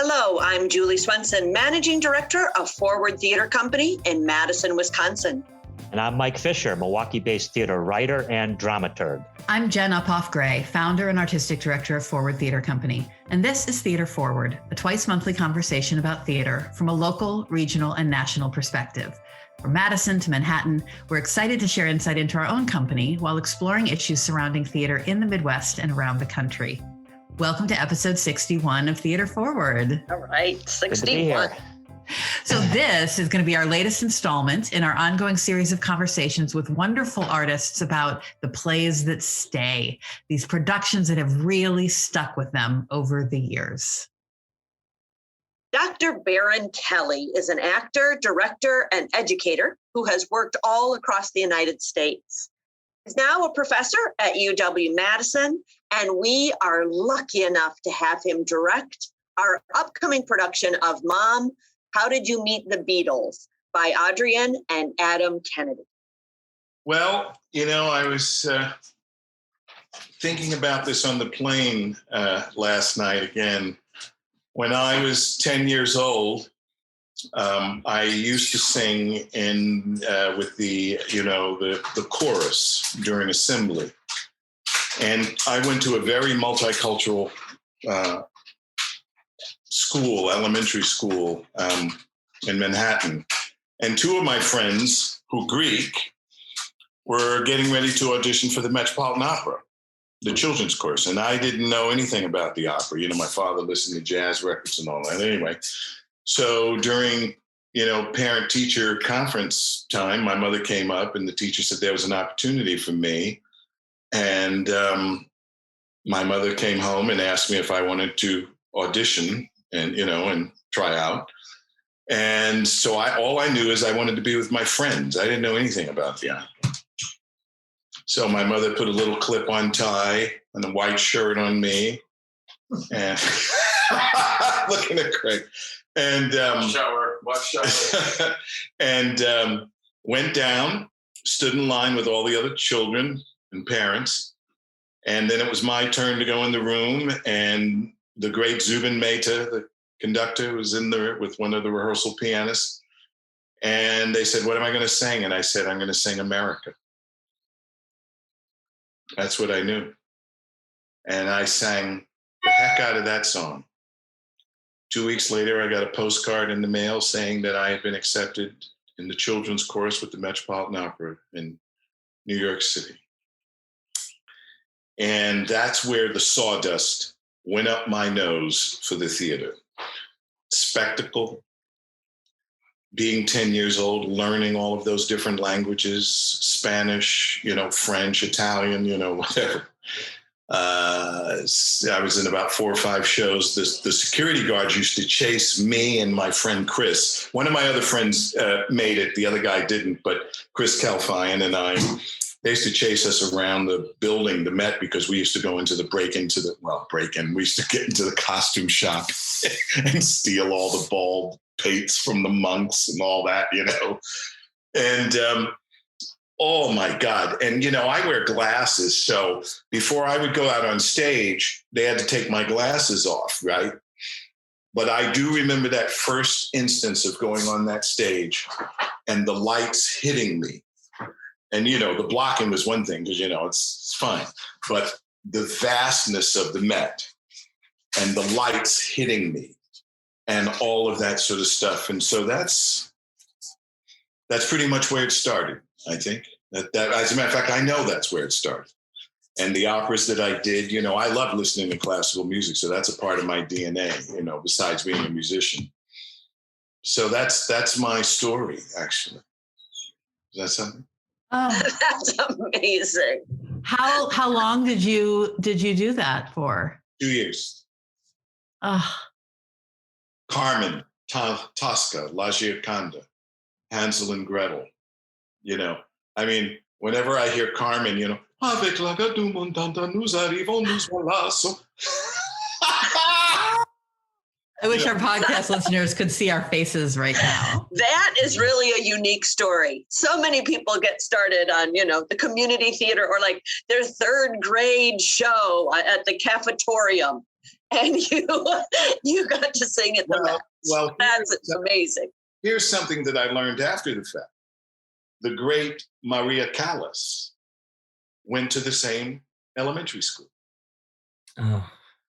Hello, I'm Julie Swenson, Managing Director of Forward Theater Company in Madison, Wisconsin. And I'm Mike Fisher, Milwaukee-based theater writer and dramaturg. I'm Jen Uphoff-Gray, founder and artistic director of Forward Theater Company. And this is Theater Forward, a twice-monthly conversation about theater from a local, regional, and national perspective. From Madison to Manhattan, we're excited to share insight into our own company while exploring issues surrounding theater in the Midwest and around the country. Welcome to episode 61 of Theater Forward. All right, 61. So this is going to be our latest installment in our ongoing series of conversations with wonderful artists about the plays that stay, these productions that have really stuck with them over the years. Dr. Baron Kelly is an actor, director, and educator who has worked all across the United States. He's now a professor at UW-Madison, and we are lucky enough to have him direct our upcoming production of Mom, How Did You Meet the Beatles by Adrienne and Adam Kennedy. Well, I was thinking about this on the plane last night again. When I was 10 years old, I used to sing with the chorus during assembly. And I went to a very multicultural school, elementary school in Manhattan. And two of my friends, who Greek, were getting ready to audition for the Metropolitan Opera, the children's chorus. And I didn't know anything about the opera. My father listened to jazz records and all that. Anyway, so during, parent-teacher conference time, my mother came up and the teacher said there was an opportunity for me. And my mother came home and asked me if I wanted to audition and try out. And so all I knew is I wanted to be with my friends. I didn't know anything about the opera. So my mother put a little clip-on tie and a white shirt on me. And looking at Craig. And watch shower. And went down, stood in line with all the other children and parents. And then it was my turn to go in the room, and the great Zubin Mehta, the conductor, was in there with one of the rehearsal pianists. And they said, "What am I going to sing?" And I said, "I'm going to sing America." That's what I knew. And I sang the heck out of that song. 2 weeks later, I got a postcard in the mail saying that I had been accepted in the children's chorus with the Metropolitan Opera in New York City. And that's where the sawdust went up my nose for the theater. Spectacle, being 10 years old, learning all of those different languages, Spanish, French, Italian, whatever. I was in about 4 or 5 shows. The security guards used to chase me and my friend Chris. One of my other friends made it. The other guy didn't, but Chris Calfian and I, they used to chase us around the building, the Met, because we used to go into we used to get into the costume shop and steal all the bald pates from the monks and all that, And oh my God. And, I wear glasses. So before I would go out on stage, they had to take my glasses off, right? But I do remember that first instance of going on that stage and the lights hitting me. And, the blocking was one thing because, it's fine. But the vastness of the Met and the lights hitting me and all of that sort of stuff. And so that's pretty much where it started, I think. That as a matter of fact, I know that's where it started. And the operas that I did, I love listening to classical music. So that's a part of my DNA, besides being a musician. So that's my story, actually. Is that something? Oh, That's amazing. how long did you do that for? 2 years. Carmen, Tosca, La Gioconda, Hansel and Gretel. Whenever I hear Carmen, avec la gadu montanta, nous arrivons, nous voilà. I wish our podcast listeners could see our faces right now. That is really a unique story. So many people get started on, the community theater or like their third grade show at the cafetorium. and you got to sing at the Met. Well, That's amazing. Here's something that I learned after the fact. The great Maria Callas went to the same elementary school.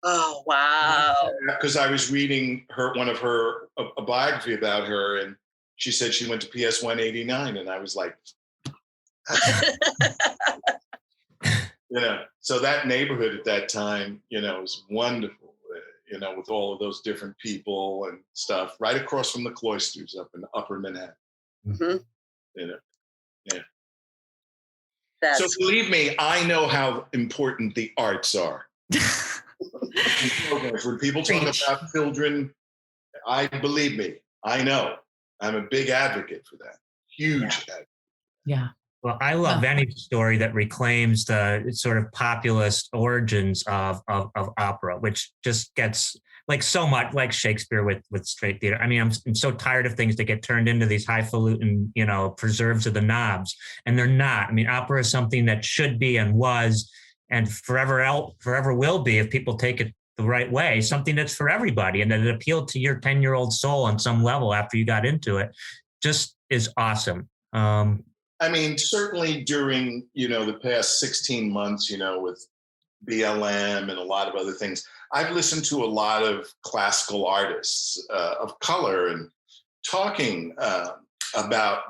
Oh, wow. Because I was reading a biography about her, and she said she went to PS 189, and I was like, so that neighborhood at that time, was wonderful, with all of those different people and stuff, right across from the cloisters up in Upper Manhattan. Mm-hmm. Yeah. So That's believe me, I know how important the arts are. When people talk about children, believe me, I know. I'm a big advocate for that. Huge advocate. Yeah. Well, I love any story that reclaims the sort of populist origins of opera, which just gets like so much like Shakespeare with straight theater. I mean, I'm so tired of things that get turned into these highfalutin, preserves of the knobs, and they're not. I mean, opera is something that should be and was and forever will be, if people take it the right way, something that's for everybody and that it appealed to your 10-year-old soul on some level after you got into it, just is awesome. I mean, certainly during, the past 16 months, with BLM and a lot of other things, I've listened to a lot of classical artists of color and talking about,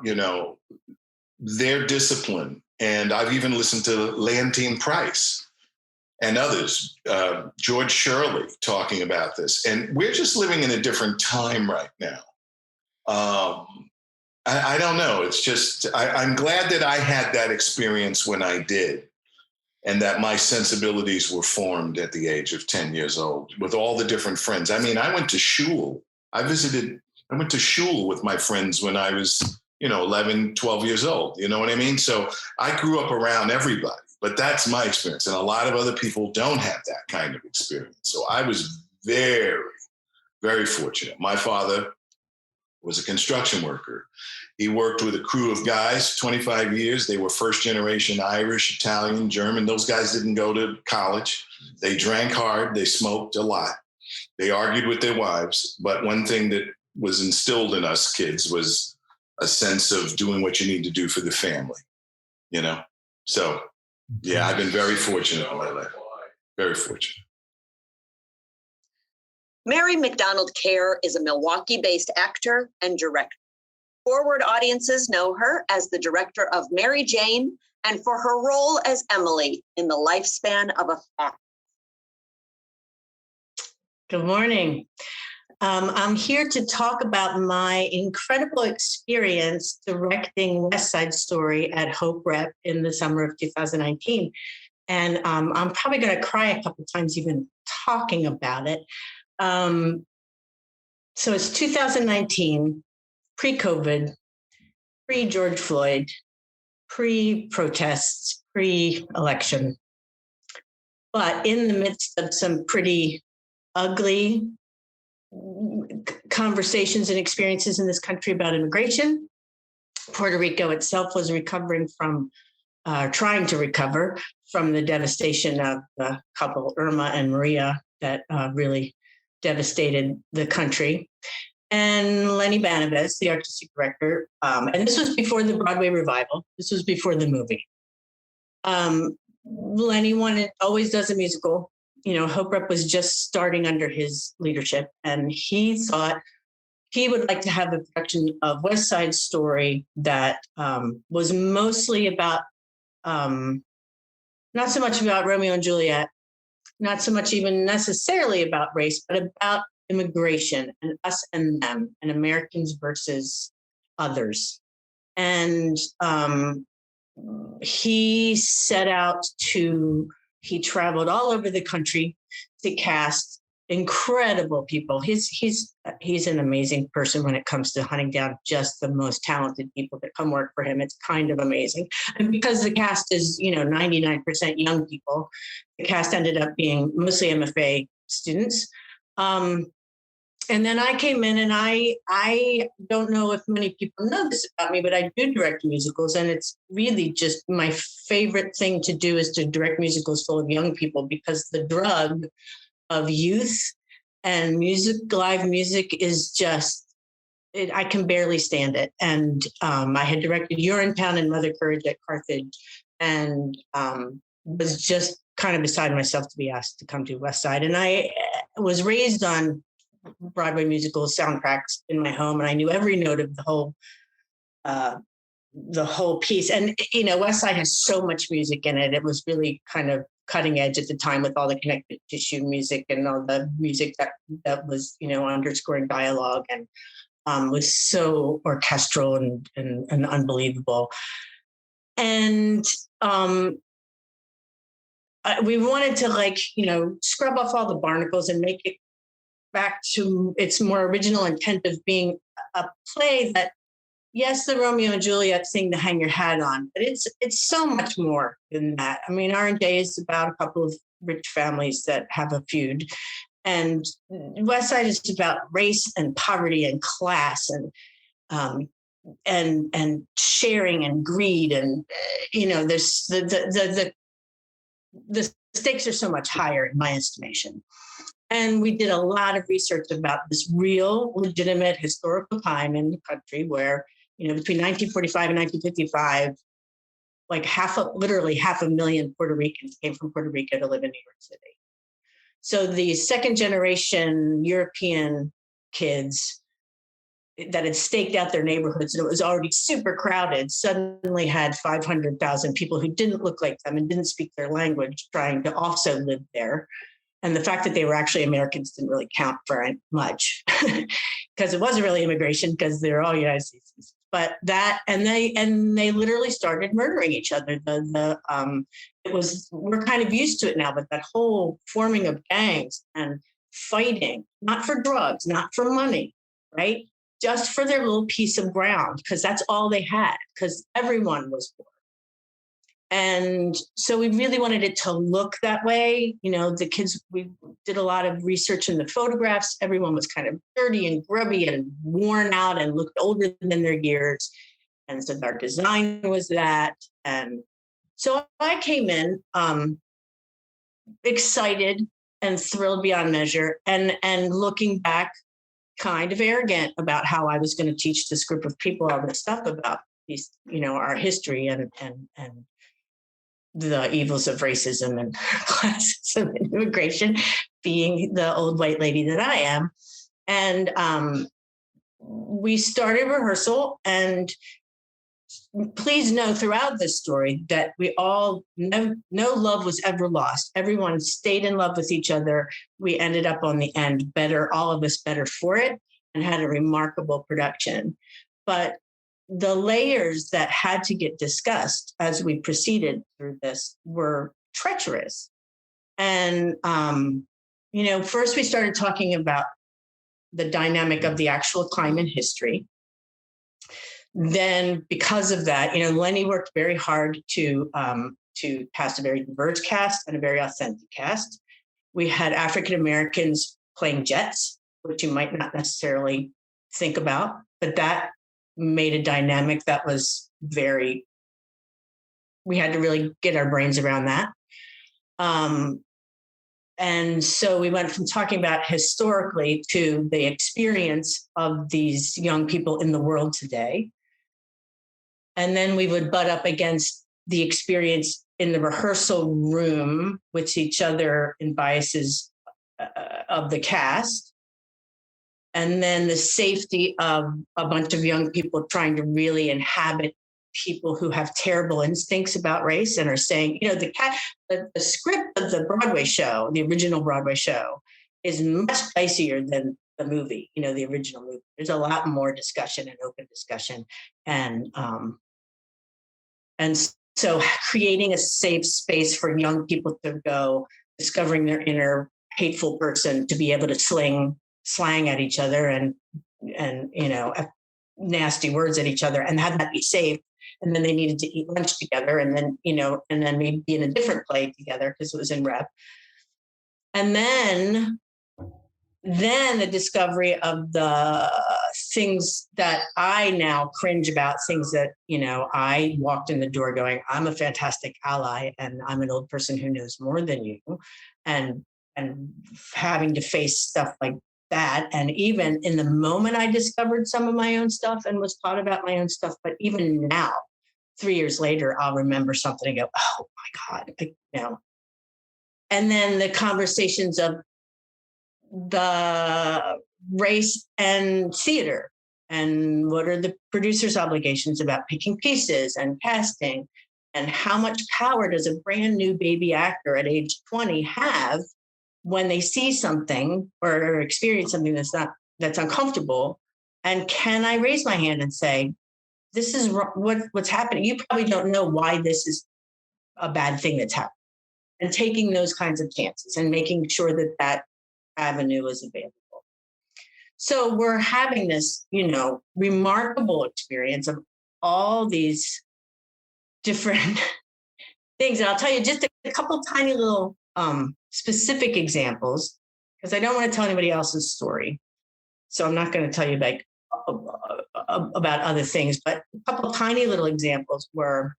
their discipline. And I've even listened to Leontyne Price and others, George Shirley talking about this. And we're just living in a different time right now. I don't know. It's just, I'm glad that I had that experience when I did, and that my sensibilities were formed at the age of 10 years old with all the different friends. I mean, I went to shul. I went to shul with my friends when I was, 11, 12 years old. You know what I mean? So I grew up around everybody, but that's my experience. And a lot of other people don't have that kind of experience. So I was very, very fortunate. My father was a construction worker. He worked with a crew of guys, 25 years. They were first generation Irish, Italian, German. Those guys didn't go to college. They drank hard. They smoked a lot. They argued with their wives. But one thing that was instilled in us kids was a sense of doing what you need to do for the family, So, yeah, I've been very fortunate in my life. Very fortunate. Mary MacDonald Kerr is a Milwaukee-based actor and director. Forward audiences know her as the director of Mary Jane and for her role as Emily in The Lifespan of a Fact. Good morning. I'm here to talk about my incredible experience directing West Side Story at Hope Rep in the summer of 2019. And I'm probably going to cry a couple of times even talking about it. So it's 2019, pre-COVID, pre-George Floyd, pre-protests, pre-election. But in the midst of some pretty ugly conversations and experiences in this country about immigration, Puerto Rico itself was recovering from, trying to recover from the devastation of the couple Irma and Maria that really devastated the country. And Lenny Banavez, the artistic director, and this was before the Broadway revival. This was before the movie. Lenny always does a musical. Hope Rep was just starting under his leadership, and he thought he would like to have a production of West Side Story that was mostly about, not so much about Romeo and Juliet, not so much even necessarily about race, but about immigration and us and them and Americans versus others. And he set out he traveled all over the country to cast incredible people. He's an amazing person when it comes to hunting down just the most talented people that come work for him. It's kind of amazing. And because the cast is, 99% young people, the cast ended up being mostly MFA students. And then I came in, and I don't know if many people know this about me, but I do direct musicals. And it's really just my favorite thing to do is to direct musicals full of young people, because the drug of youth, and live music is just, I can barely stand it. And I had directed Urinetown and Mother Courage at Carthage, and was just kind of beside myself to be asked to come to West Side. And I was raised on Broadway musical soundtracks in my home, and I knew every note of the whole piece. And, West Side has so much music in it. It was really kind of cutting edge at the time with all the connective tissue music and all the music that was, underscoring dialogue, and was so orchestral and unbelievable. And we wanted to scrub off all the barnacles and make it back to its more original intent of being a play that, yes, the Romeo and Juliet thing to hang your hat on, but it's so much more than that. I mean, R&J is about a couple of rich families that have a feud, and West Side is about race and poverty and class and sharing and greed, and there's the stakes are so much higher in my estimation. And we did a lot of research about this real, legitimate historical time in the country where, between 1945 and 1955, literally half a million Puerto Ricans came from Puerto Rico to live in New York City. So the second generation European kids that had staked out their neighborhoods, and it was already super crowded, suddenly had 500,000 people who didn't look like them and didn't speak their language trying to also live there. And the fact that they were actually Americans didn't really count very much because it wasn't really immigration, because they're all United States. But that, and they literally started murdering each other. We're kind of used to it now, but that whole forming of gangs and fighting, not for drugs, not for money, right? Just for their little piece of ground, because that's all they had, because everyone was poor. And so we really wanted it to look that way. The kids, we did a lot of research in the photographs. Everyone was kind of dirty and grubby and worn out and looked older than their years. And so our design was that. And so I came in excited and thrilled beyond measure, and looking back, kind of arrogant about how I was going to teach this group of people all this stuff about these, our history and the evils of racism and classism and immigration, being the old white lady that I am. And we started rehearsal, and please know throughout this story that we all, no love was ever lost. Everyone stayed in love with each other. We ended up on the end better, all of us better for it, and had a remarkable production. But the layers that had to get discussed as we proceeded through this were treacherous. And, first we started talking about the dynamic of the actual time in history. Then because of that, Lenny worked very hard to cast a very diverse cast and a very authentic cast. We had African-Americans playing jets, which you might not necessarily think about, but that made a dynamic that was we had to really get our brains around that. And so we went from talking about historically to the experience of these young people in the world today. And then we would butt up against the experience in the rehearsal room with each other in biases of the cast. And then the safety of a bunch of young people trying to really inhabit people who have terrible instincts about race and are saying, the script of the Broadway show, the original Broadway show, is much spicier than the movie, the original movie. There's a lot more discussion and open discussion. And so creating a safe space for young people to go, discovering their inner hateful person, to be able to slang at each other and nasty words at each other, and have that be safe. And then they needed to eat lunch together, and then maybe be in a different play together because it was in rep. And then the discovery of the things that I now cringe about, things that, I walked in the door going, I'm a fantastic ally, and I'm an old person who knows more than you. And and having to face stuff like that. And even in the moment I discovered some of my own stuff and was taught about my own stuff, but even now, 3 years later, I'll remember something and go, oh my God, And then the conversations of the race and theater, and what are the producer's obligations about picking pieces and casting, and how much power does a brand new baby actor at age 20 have when they see something or experience something that's uncomfortable? And can I raise my hand and say, this is what's happening? You probably don't know why this is a bad thing that's happening. And taking those kinds of chances and making sure that avenue is available. So we're having this, remarkable experience of all these different things. And I'll tell you just a couple tiny little specific examples, because I don't want to tell anybody else's story. So I'm not going to tell you about other things, but a couple tiny little examples were,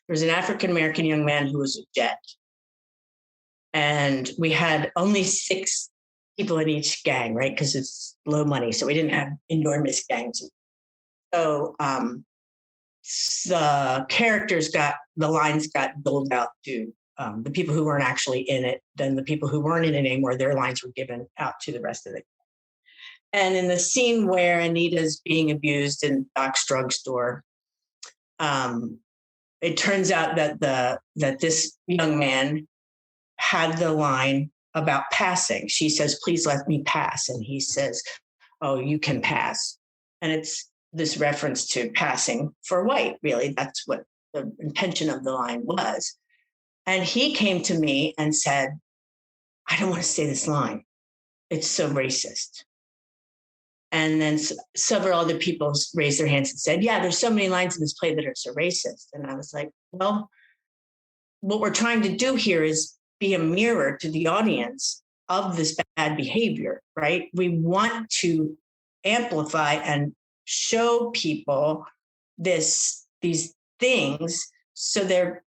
there's an African-American young man who was a jet. And we had only 6 people in each gang, right? Because it's low money. So we didn't have enormous gangs. So the lines got doled out to the people who weren't actually in it. Then the people who weren't in it anymore, their lines were given out to the rest of the. And in the scene where Anita's being abused in Doc's drugstore, it turns out that this young man had the line about passing. She says, please let me pass. And he says, oh, you can pass. And it's this reference to passing for white, really. That's what the intention of the line was. And he came to me and said, I don't want to say this line. It's so racist. And then several other people raised their hands and said, yeah, there's so many lines in this play that are so racist. And I was like, well, what we're trying to do here is be a mirror to the audience of this bad behavior, right? We want to amplify and show people these things so their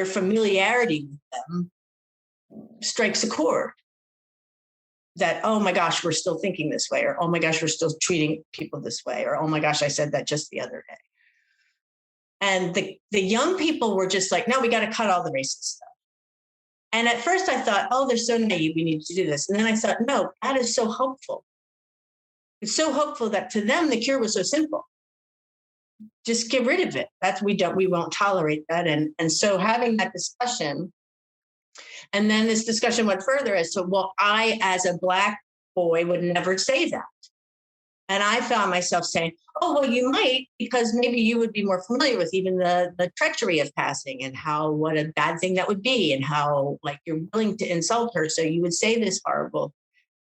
familiarity with them strikes a chord. That, oh my gosh, we're still thinking this way, or oh my gosh, we're still treating people this way, or oh my gosh, I said that just the other day. And the young people were just like, no, we got to cut all the racist stuff. And at first I thought, oh, they're so naive, we need to do this. And then I thought, no, that is so hopeful. It's so hopeful that to them, the cure was so simple. Just get rid of it. We won't tolerate that. And so having that discussion, and then this discussion went further as to, well, I, as a Black boy, would never say that. And I found myself saying, oh, well, you might, because maybe you would be more familiar with even the treachery of passing and what a bad thing that would be, and how, like, you're willing to insult her. So you would say this horrible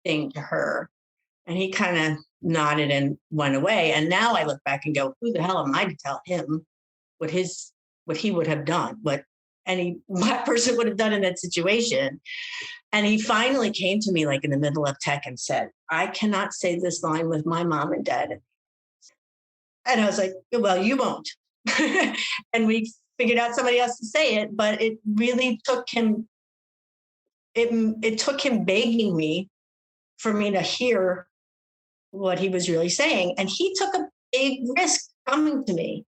thing to her. And he kind of nodded and went away. And now I look back and go, who the hell am I to tell him what he would have done, what any Black person would have done in that situation? And he finally came to me, like, in the middle of tech and said, I cannot say this line with my mom and dad. And I was like, well, you won't. And we figured out somebody else to say it, but it really took him, it took him begging me for me to hear what he was really saying. And he took a big risk coming to me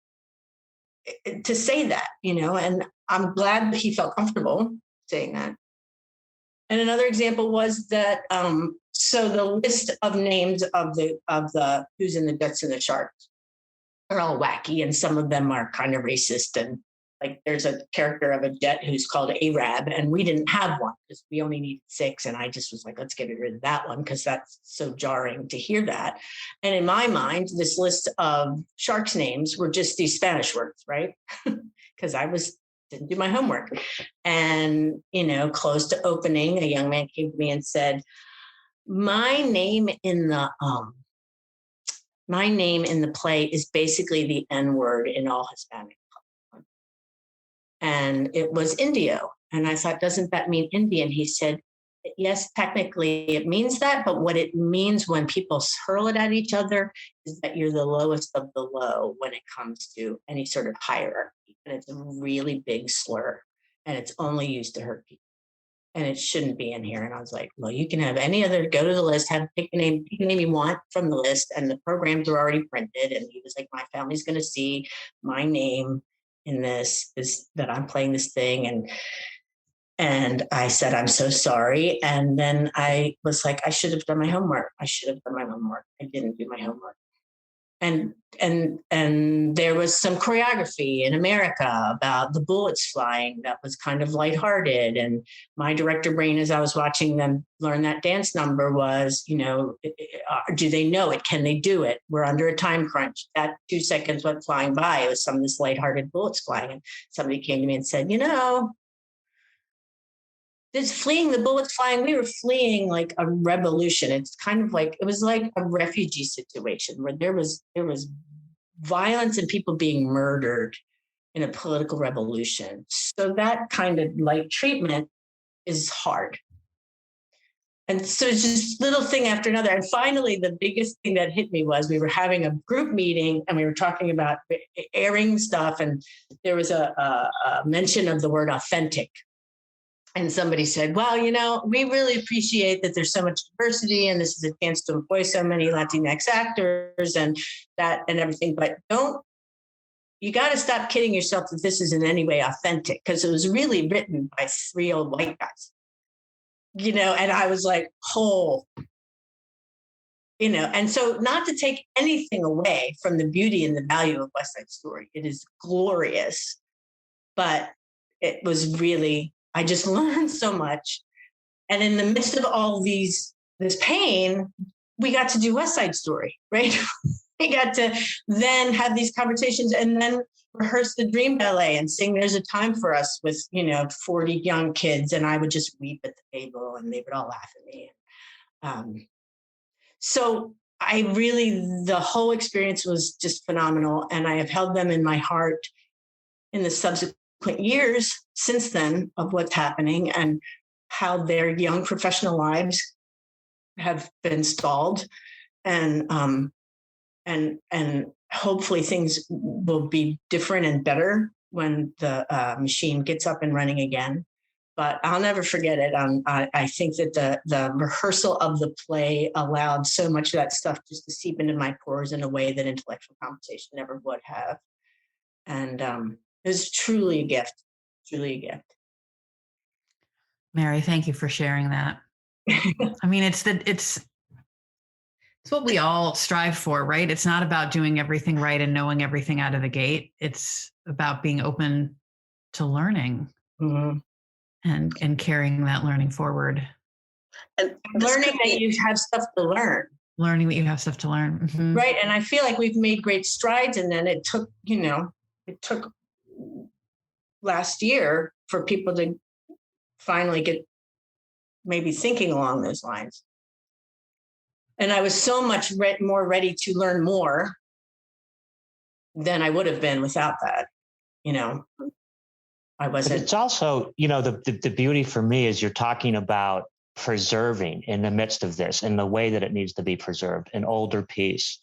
to say that, and I'm glad that he felt comfortable saying that. And another example was that, so the list of names of the who's in the Jets and the Sharks are all wacky, and some of them are kind of racist. And like, there's a character of a jet who's called Arab, and we didn't have one because we only needed 6. And I just was like, let's get rid of that one because that's so jarring to hear that. And in my mind, this list of Sharks names were just these Spanish words, right? Because I didn't do my homework. And, close to opening, a young man came to me and said, my name in the play is basically the N word in all Hispanic. And it was Indio. And I thought, doesn't that mean Indian? He said, yes, technically it means that, but what it means when people hurl it at each other is that you're the lowest of the low when it comes to any sort of hierarchy. And it's a really big slur, and it's only used to hurt people. and it shouldn't be in here. And I was like, well, you can have any other, go to the list, pick a name you want from the list. And the programs are already printed. And he was like, my family's going to see my name in this, is that I'm playing this thing. And I said, I'm so sorry. And then I was like, I should have done my homework. I didn't do my homework. And there was some choreography in America about the bullets flying that was kind of lighthearted. And my director brain, as I was watching them learn that dance number, was, do they know it? Can they do it? We're under a time crunch. That 2 seconds went flying by. It was some of this lighthearted bullets flying. And somebody came to me and said, this fleeing, the bullets flying, we were fleeing like a revolution. It's kind of like, it was like a refugee situation where there was violence and people being murdered in a political revolution. So that kind of light treatment is hard. And so it's just little thing after another. And finally, the biggest thing that hit me was we were having a group meeting and we were talking about airing stuff. And there was a mention of the word authentic. And somebody said, well, we really appreciate that there's so much diversity and this is a chance to employ so many Latinx actors and everything. But you got to stop kidding yourself that this is in any way authentic, because it was really written by 3 old white guys, and I was like, and so not to take anything away from the beauty and the value of West Side Story. It is glorious, but it was really, I just learned so much. And in the midst of all this pain, we got to do West Side Story, right? We got to then have these conversations and then rehearse the Dream Ballet and sing There's a Time for Us with, 40 young kids. And I would just weep at the table and they would all laugh at me. So the whole experience was just phenomenal. And I have held them in my heart in the subsequent years since then of what's happening and how their young professional lives have been stalled, and hopefully things will be different and better when the machine gets up and running again. But I'll never forget it. I think that the rehearsal of the play allowed so much of that stuff just to seep into my pores in a way that intellectual conversation never would have. And it was truly a gift, Mary, thank you for sharing that. I mean, it's what we all strive for, right? It's not about doing everything right and knowing everything out of the gate. It's about being open to learning, mm-hmm. and carrying that learning forward. And learning that you have stuff to learn. Learning that you have stuff to learn. Mm-hmm. Right. And I feel like we've made great strides, and then it took last year for people to finally get maybe thinking along those lines. And I was so much more ready to learn more than I would have been without that. I wasn't. But it's also, the beauty for me is you're talking about preserving in the midst of this, in the way that it needs to be preserved, an older piece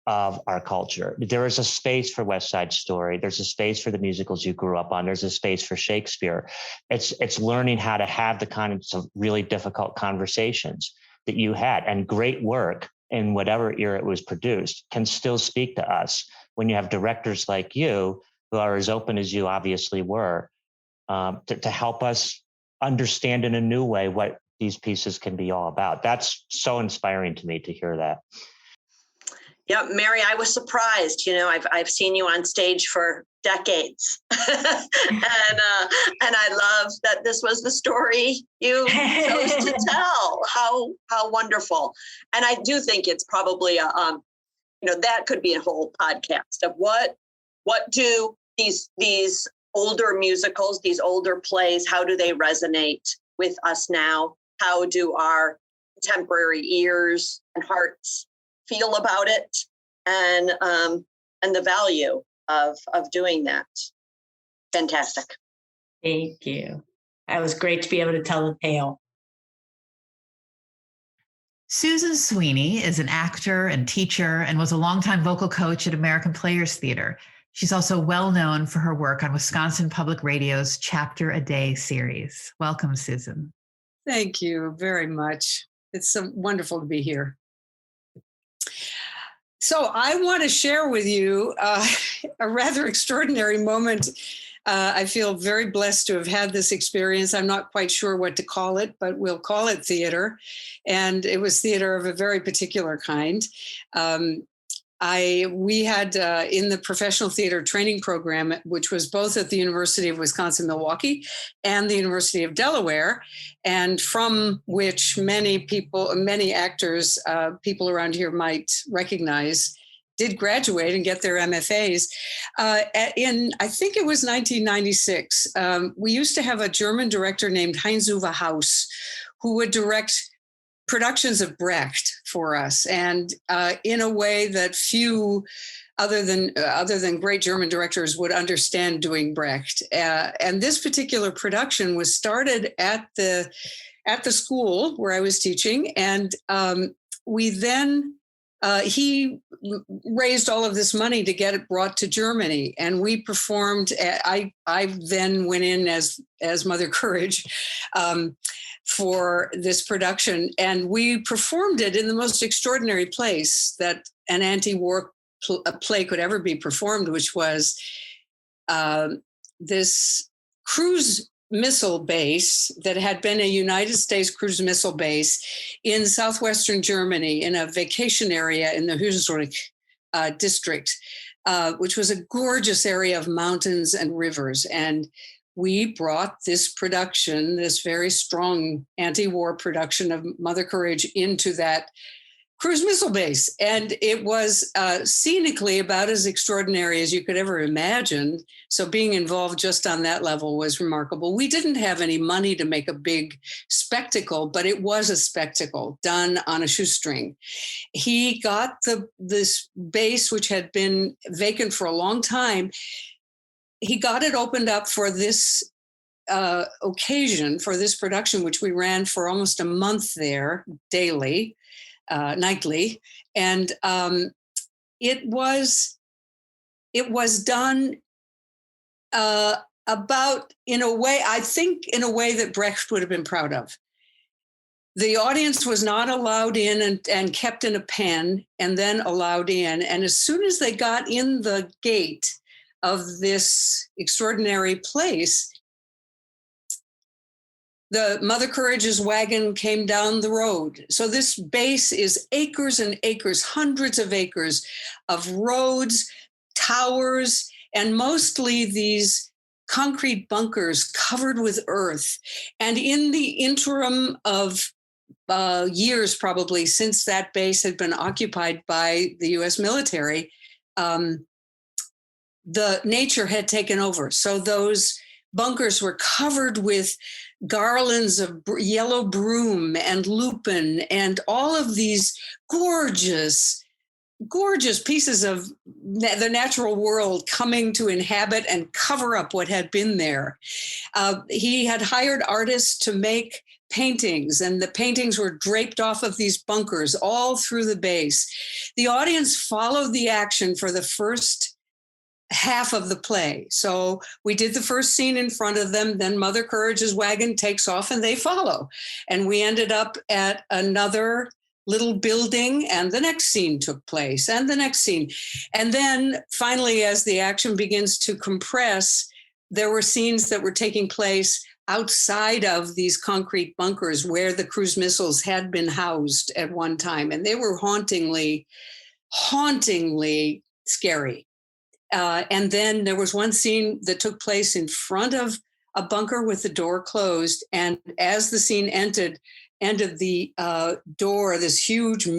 of our culture. There is a space for West Side Story. There's a space for the musicals you grew up on. There's a space for Shakespeare. It's learning how to have the kinds of really difficult conversations that you had, and great work in whatever era it was produced can still speak to us when you have directors like you who are as open as you obviously were, to help us understand in a new way what these pieces can be all about. That's so inspiring to me to hear that. Yeah, Mary, I was surprised. I've seen you on stage for decades, and I love that this was the story you chose to tell. How wonderful! And I do think it's probably that could be a whole podcast of what do these older musicals, these older plays, how do they resonate with us now? How do our contemporary ears and hearts feel about it, and the value of doing that? Fantastic. Thank you. That was great to be able to tell the tale. Susan Sweeney is an actor and teacher and was a longtime vocal coach at American Players Theater. She's also well known for her work on Wisconsin Public Radio's Chapter a Day series. Welcome, Susan. Thank you very much. It's so wonderful to be here. So I want to share with you a rather extraordinary moment. I feel very blessed to have had this experience. I'm not quite sure what to call it, but we'll call it theater. And it was theater of a very particular kind. We had in the professional theater training program, which was both at the University of Wisconsin-Milwaukee and the University of Delaware, and from which many actors, people around here might recognize, did graduate and get their MFAs. I think it was 1996, we used to have a German director named Heinz-Uwe Haus, who would direct productions of Brecht for us, and in a way that few other than great German directors would understand doing Brecht. And this particular production was started at the school where I was teaching, and we then he raised all of this money to get it brought to Germany, and we performed. I then went in as Mother Courage for this production, and we performed it in the most extraordinary place that an anti-war play could ever be performed, which was this cruise missile base that had been a United States cruise missile base in southwestern Germany in a vacation area in the Hunsrück district, which was a gorgeous area of mountains and rivers. And we brought this production, this very strong anti-war production of Mother Courage, into that cruise missile base. And it was scenically about as extraordinary as you could ever imagine. So being involved just on that level was remarkable. We didn't have any money to make a big spectacle, but it was a spectacle done on a shoestring. He got this base, which had been vacant for a long time. He got it opened up for this occasion, for this production, which we ran for almost a month there daily. Nightly, and it was done about in a way that Brecht would have been proud of. The audience was not allowed in and kept in a pen and then allowed in. And as soon as they got in the gate of this extraordinary place, the Mother Courage's wagon came down the road. So this base is acres and acres, hundreds of acres of roads, towers, and mostly these concrete bunkers covered with earth. And in the interim of years, probably since that base had been occupied by the US military, the nature had taken over. So those bunkers were covered with garlands of yellow broom and lupin and all of these gorgeous pieces of the natural world coming to inhabit and cover up what had been there. He had hired artists to make paintings, and the paintings were draped off of these bunkers all through the base. The audience followed the action for the first half of the play. So we did the first scene in front of them, then Mother Courage's wagon takes off and they follow. And we ended up at another little building, and the next scene took place, and the next scene. And then finally, as the action begins to compress, there were scenes that were taking place outside of these concrete bunkers where the cruise missiles had been housed at one time. And they were hauntingly scary. And then there was one scene that took place in front of a bunker with the door closed. And as the scene ended the door, this huge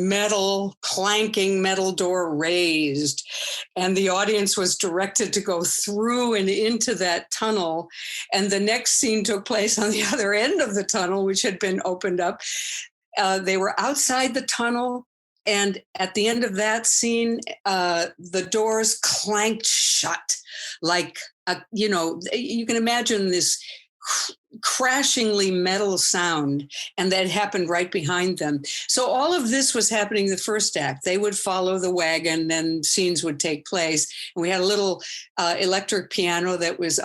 clanking metal door raised. And the audience was directed to go through and into that tunnel. And the next scene took place on the other end of the tunnel, which had been opened up. They were outside the tunnel. And at the end of that scene, the doors clanked shut like, you can imagine this crashingly metal sound, and that happened right behind them. So all of this was happening the first act. They would follow the wagon, then scenes would take place. And we had a little electric piano that was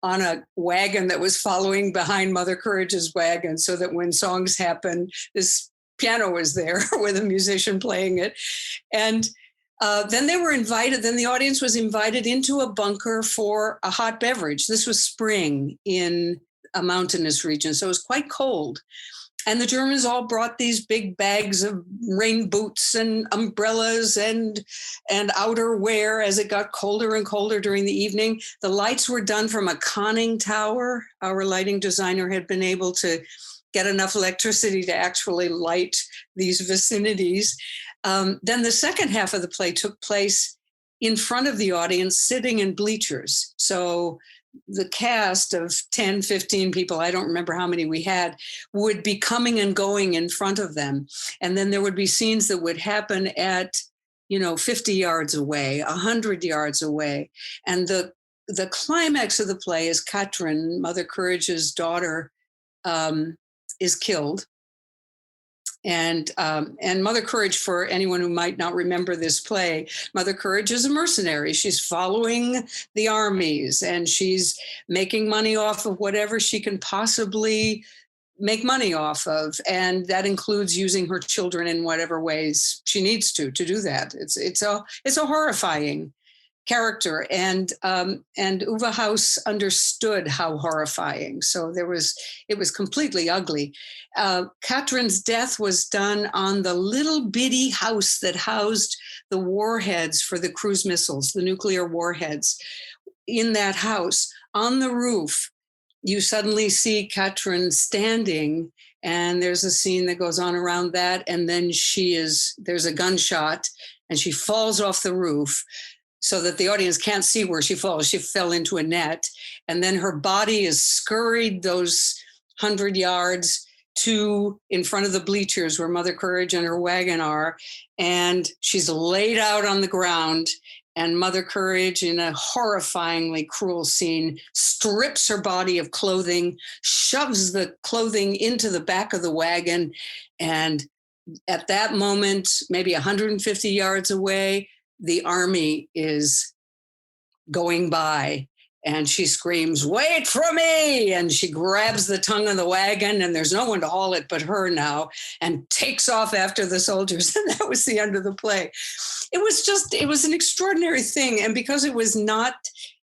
on a wagon that was following behind Mother Courage's wagon, so that when songs happened, this piano was there with a musician playing it. And then they were invited, then the audience was invited into a bunker for a hot beverage. This was spring in a mountainous region, so it was quite cold. And the Germans all brought these big bags of rain boots and umbrellas and outerwear as it got colder and colder during the evening. The lights were done from a conning tower. Our lighting designer had been able to get enough electricity to actually light these vicinities. Then the second half of the play took place in front of the audience, sitting in bleachers. So the cast of 10, 15 people, I don't remember how many we had, would be coming and going in front of them. And then there would be scenes that would happen at, 50 yards away, 100 yards away. And the climax of the play is Katrin, Mother Courage's daughter, is killed. And Mother Courage, for anyone who might not remember this play, Mother Courage is a mercenary. She's following the armies, and she's making money off of whatever she can possibly make money off of. And that includes using her children in whatever ways she needs to do that. It's a horrifying character, and Uwe Haus understood how horrifying. So it was completely ugly. Katrin's death was done on the little bitty house that housed the warheads for the cruise missiles, the nuclear warheads. In that house, on the roof, you suddenly see Katrin standing, and there's a scene that goes on around that, and then there's a gunshot, and she falls off the roof, so that the audience can't see where she falls. She fell into a net. And then her body is scurried those 100 yards to in front of the bleachers where Mother Courage and her wagon are. And she's laid out on the ground. And Mother Courage, in a horrifyingly cruel scene, strips her body of clothing, shoves the clothing into the back of the wagon. And at that moment, maybe 150 yards away, the army is going by, and she screams, "Wait for me!" And she grabs the tongue of the wagon, and there's no one to haul it but her now, and takes off after the soldiers. And that was the end of the play. It was an extraordinary thing. And because it was not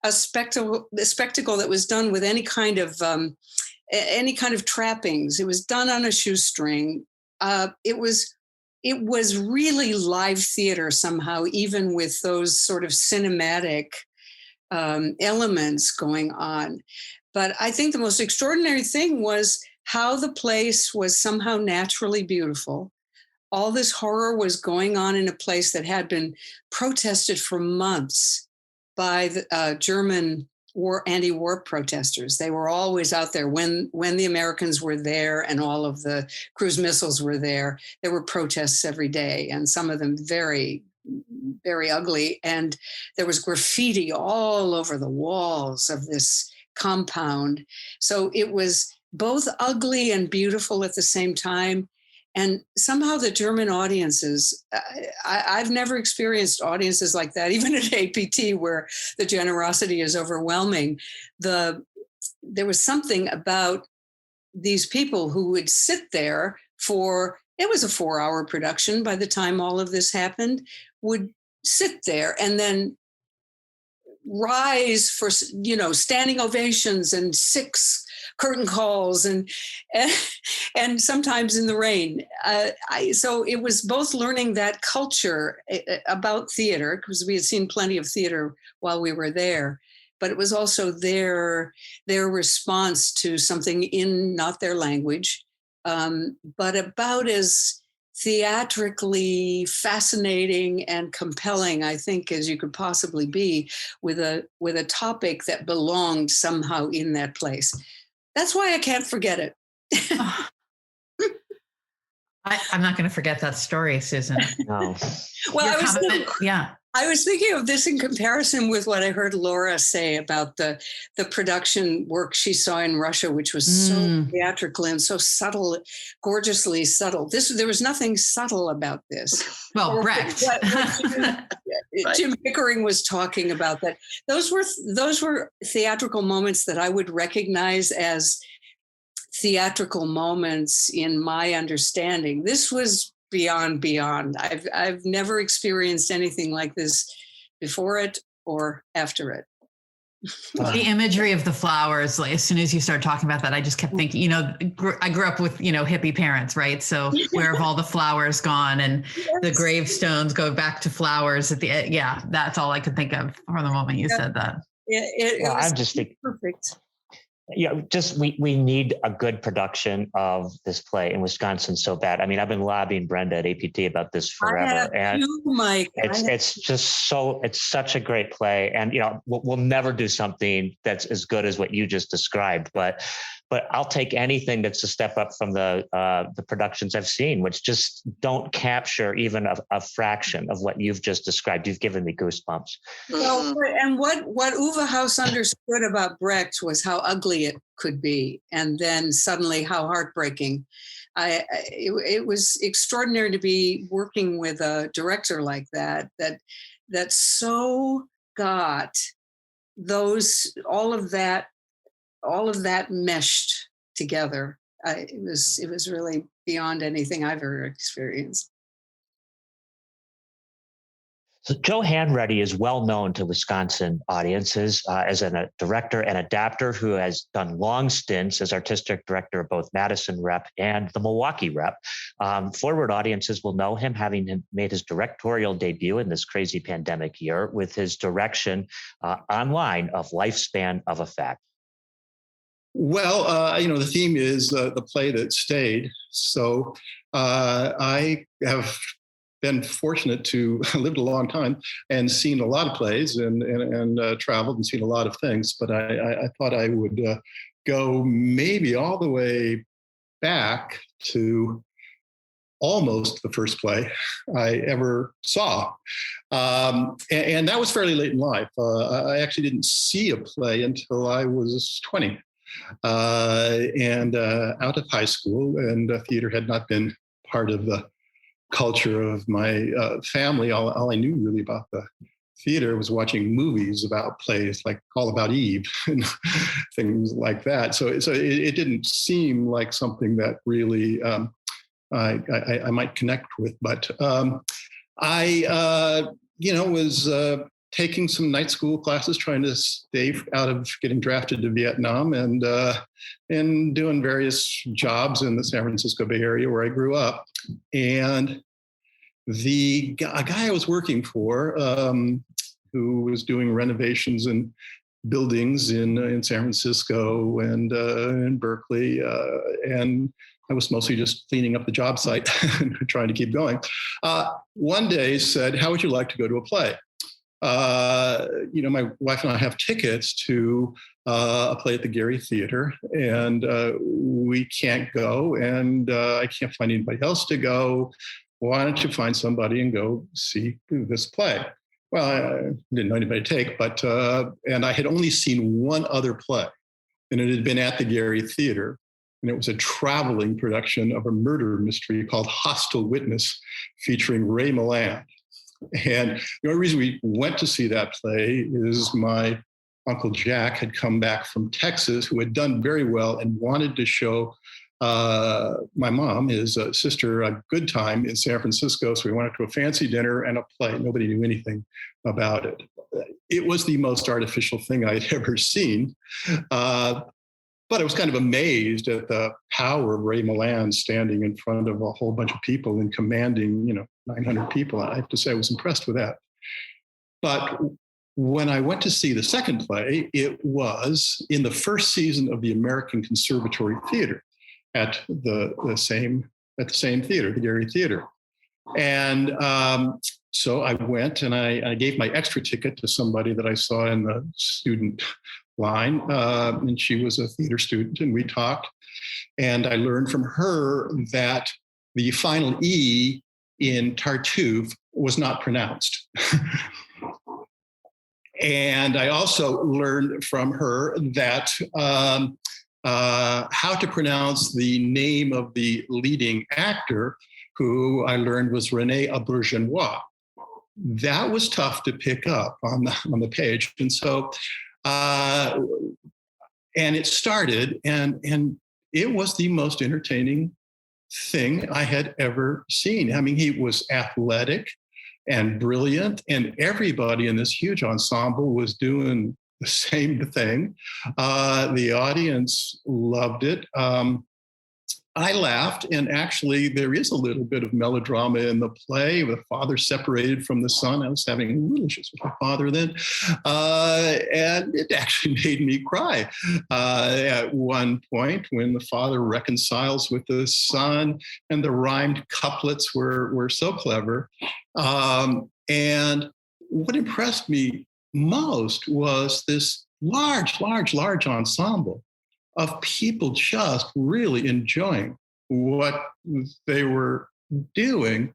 a spectacle that was done with any kind of trappings, it was done on a shoestring. It was really live theater somehow, even with those sort of cinematic elements going on. But I think the most extraordinary thing was how the place was somehow naturally beautiful. All this horror was going on in a place that had been protested for months by the German anti-war protesters. They were always out there when the Americans were there and all of the cruise missiles were there. There were protests every day, and some of them very, very ugly. And there was graffiti all over the walls of this compound. So it was both ugly and beautiful at the same time. And somehow the German audiences, I've never experienced audiences like that, even at APT, where the generosity is overwhelming. There was something about these people who would sit there it was a 4-hour production by the time all of this happened, would sit there and then rise for, standing ovations and 6 curtain calls and sometimes in the rain. So it was both learning that culture about theater, because we had seen plenty of theater while we were there, but it was also their response to something in not their language, but about as theatrically fascinating and compelling, I think, as you could possibly be with a topic that belonged somehow in that place. That's why I can't forget it. I'm not going to forget that story, Susan. No. Well, I was thinking of this in comparison with what I heard Laura say about the production work she saw in Russia, which was so theatrical and so subtle, gorgeously subtle. There was nothing subtle about this. Well, Brecht. Jim Pickering was talking about that. Those were theatrical moments that I would recognize as theatrical moments in my understanding. This was beyond. I've never experienced anything like this before it or after it. The imagery of the flowers, like, as soon as you start talking about that, I just kept thinking, I grew up with, hippie parents, right? So where have all the flowers gone, and the gravestones go back to flowers at the end. Yeah, that's all I could think of from the moment you said that. I'm just thinking perfect. Yeah, just we need a good production of this play in Wisconsin so bad. I mean, I've been lobbying Brenda at APT about this forever, and it's such a great play. And we'll never do something that's as good as what you just described, but I'll take anything that's a step up from the productions I've seen, which just don't capture even a fraction of what you've just described. You've given me goosebumps. Well, and what Uwe Haus understood about Brecht was how ugly it could be, and then suddenly how heartbreaking. It was extraordinary to be working with a director like that so got all of that meshed together. It was really beyond anything I've ever experienced. So Joe Hanreddy is well known to Wisconsin audiences as a director and adapter who has done long stints as artistic director of both Madison Rep and the Milwaukee Rep. Forward audiences will know him, having made his directorial debut in this crazy pandemic year with his direction online of Lifespan of Effect. Well, the theme is the play that stayed. So I have been fortunate to lived a long time and seen a lot of plays and traveled and seen a lot of things. But I thought I would go maybe all the way back to almost the first play I ever saw. And that was fairly late in life. I actually didn't see a play until I was 20. And out of high school, and theater had not been part of the culture of my family. All I knew really about the theater was watching movies about plays like All About Eve and things like that. So it didn't seem like something that really I might connect with. But I was taking some night school classes, trying to stay out of getting drafted to Vietnam, and doing various jobs in the San Francisco Bay Area where I grew up. And a guy I was working for, who was doing renovations in buildings in San Francisco and in Berkeley, and I was mostly just cleaning up the job site and trying to keep going. One day said, "How would you like to go to a play?" My wife and I have tickets to a play at the Gary Theater, and we can't go, and I can't find anybody else to go. Why don't you find somebody and go see this play? Well, I didn't know anybody to take, but and I had only seen one other play, and it had been at the Gary Theater, and it was a traveling production of a murder mystery called Hostile Witness, featuring Ray Milland. And the only reason we went to see that play is my Uncle Jack had come back from Texas, who had done very well and wanted to show my mom, his sister, a good time in San Francisco. So we went to a fancy dinner and a play. Nobody knew anything about it. It was the most artificial thing I'd ever seen. But I was kind of amazed at the power of Ray Milland standing in front of a whole bunch of people and commanding, 900 people. I have to say I was impressed with that. But when I went to see the second play, it was in the first season of the American Conservatory Theater at the same theater, the Gary Theater. And so I went and I gave my extra ticket to somebody that I saw in the student line, and she was a theater student, and we talked. And I learned from her that the final E in Tartuffe was not pronounced. And I also learned from her that how to pronounce the name of the leading actor, who I learned was René Auberjonois. That was tough to pick up on the page. And so, and it started, and it was the most entertaining thing I had ever seen. I mean, he was athletic and brilliant, and everybody in this huge ensemble was doing the same thing. The audience loved it. I laughed, and actually there is a little bit of melodrama in the play. The father separated from the son. I was having relationships with my father then, and it actually made me cry at one point when the father reconciles with the son, and the rhymed couplets were so clever. And what impressed me most was this large ensemble of people just really enjoying what they were doing.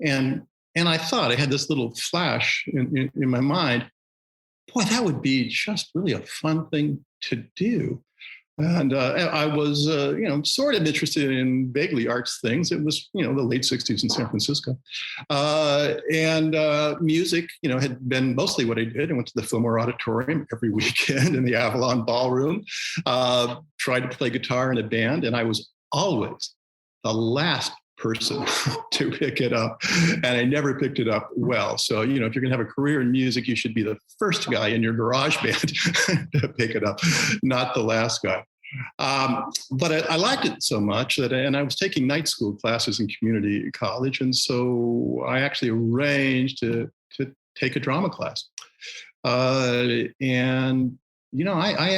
And I thought, I had this little flash in my mind, boy, that would be just really a fun thing to do. And I was, sort of interested in vaguely arts things. It was, the late 60s in San Francisco. And music, had been mostly what I did. I went to the Fillmore Auditorium every weekend in the Avalon Ballroom, tried to play guitar in a band, and I was always the last person to pick it up. And I never picked it up well. So, if you're going to have a career in music, you should be the first guy in your garage band to pick it up, not the last guy. But I liked it so much and I was taking night school classes in community college. And so I actually arranged to take a drama class. I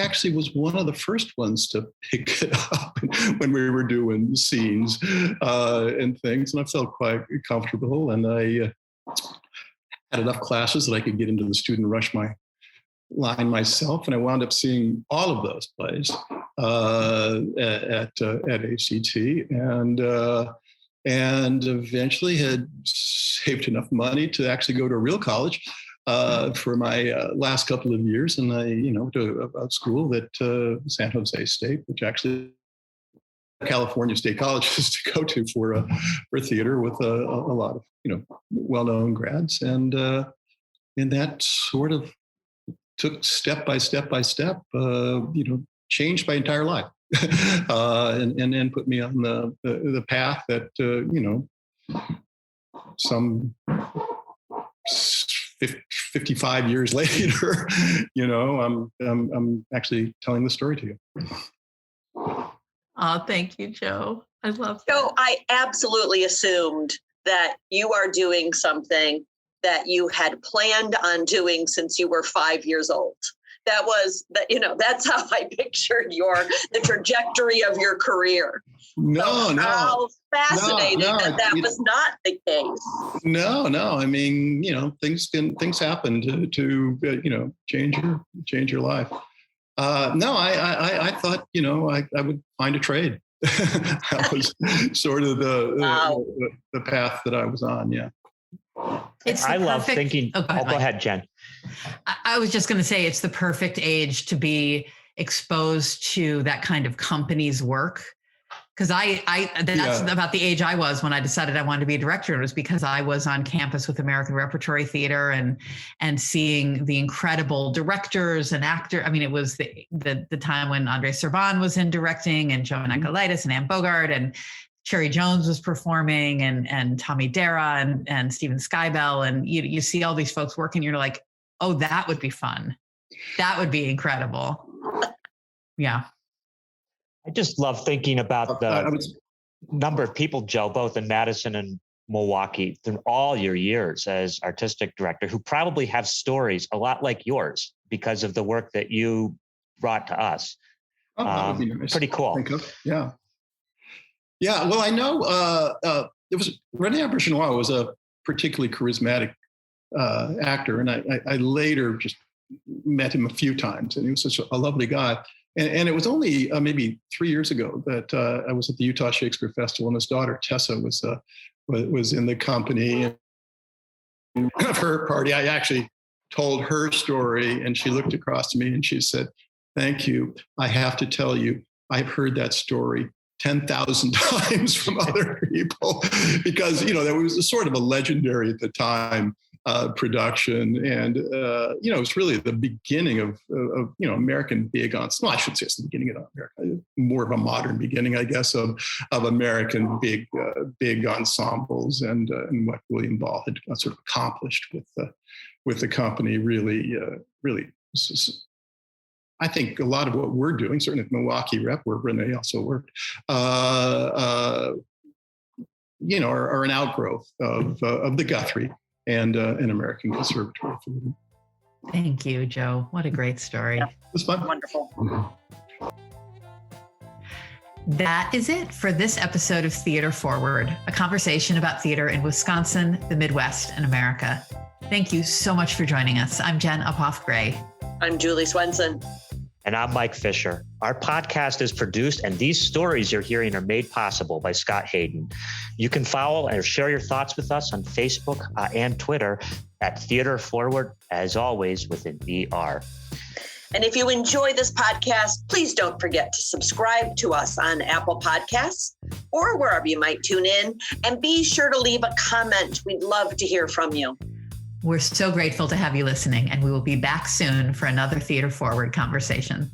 actually was one of the first ones to pick it up when we were doing scenes and things. And I felt quite comfortable. And I had enough classes that I could get into the student rush my line myself. And I wound up seeing all of those plays at ACT. And eventually had saved enough money to actually go to a real college for my last couple of years. And I, went to a school that San Jose State, which actually California State colleges to go to for theater with a lot of, well-known grads. And that sort of took step by step, changed my entire life and put me on the path that, some 55 years later, I'm actually telling the story to you. Oh, thank you, Joe. I love that. So I absolutely assumed that you are doing something that you had planned on doing since you were 5 years old. That's how I pictured the trajectory of your career. No. How fascinating that was not the case. No. I mean, things happen to change your life. I thought, I would find a trade. That was sort of the path that I was on. Yeah. I love thinking. Go ahead, Jen. I was just going to say it's the perfect age to be exposed to that kind of company's work. Because that's about the age I was when I decided I wanted to be a director. It was because I was on campus with American Repertory Theater and seeing the incredible directors and actors. I mean, it was the time when Andre Serban was in directing, and Joan Nicolaitis and Anne Bogart, and Cherry Jones was performing, and Tommy Dara and Steven Skybell. And you see all these folks working, you're like, oh, that would be fun. That would be incredible. Yeah. I just love thinking about the number of people, Joe, both in Madison and Milwaukee, through all your years as artistic director, who probably have stories a lot like yours because of the work that you brought to us. Oh, that would be nice. Pretty cool. Yeah. Yeah. Well, I know it was René Auberjonois was a particularly charismatic actor, and I later just met him a few times, and he was such a lovely guy. And it was only maybe 3 years ago that I was at the Utah Shakespeare Festival, and his daughter Tessa was was in the company of her party. I actually told her story, and she looked across to me and she said, "Thank you. I have to tell you, I've heard that story 10,000 times from other people," because, that was a sort of a legendary at the time production. And, it was really the beginning of American big ensembles. Well, I should say it's the beginning of America, more of a modern beginning, I guess, of American big ensembles, and what William Ball had sort of accomplished with the company really. I think a lot of what we're doing, certainly at Milwaukee Rep, where Renee also worked, are an outgrowth of the Guthrie and an American Conservatory Theater. Thank you, Joe. What a great story. Yeah. It was fun. Wonderful. That is it for this episode of Theater Forward, a conversation about theater in Wisconsin, the Midwest, and America. Thank you so much for joining us. I'm Jen Uphoff-Gray. I'm Julie Swenson. And I'm Mike Fisher. Our podcast is produced, and these stories you're hearing are made possible by Scott Hayden. You can follow or share your thoughts with us on Facebook and Twitter at Theater Forward, as always, with an ER. And if you enjoy this podcast, please don't forget to subscribe to us on Apple Podcasts or wherever you might tune in. And be sure to leave a comment. We'd love to hear from you. We're so grateful to have you listening, and we will be back soon for another Theater Forward conversation.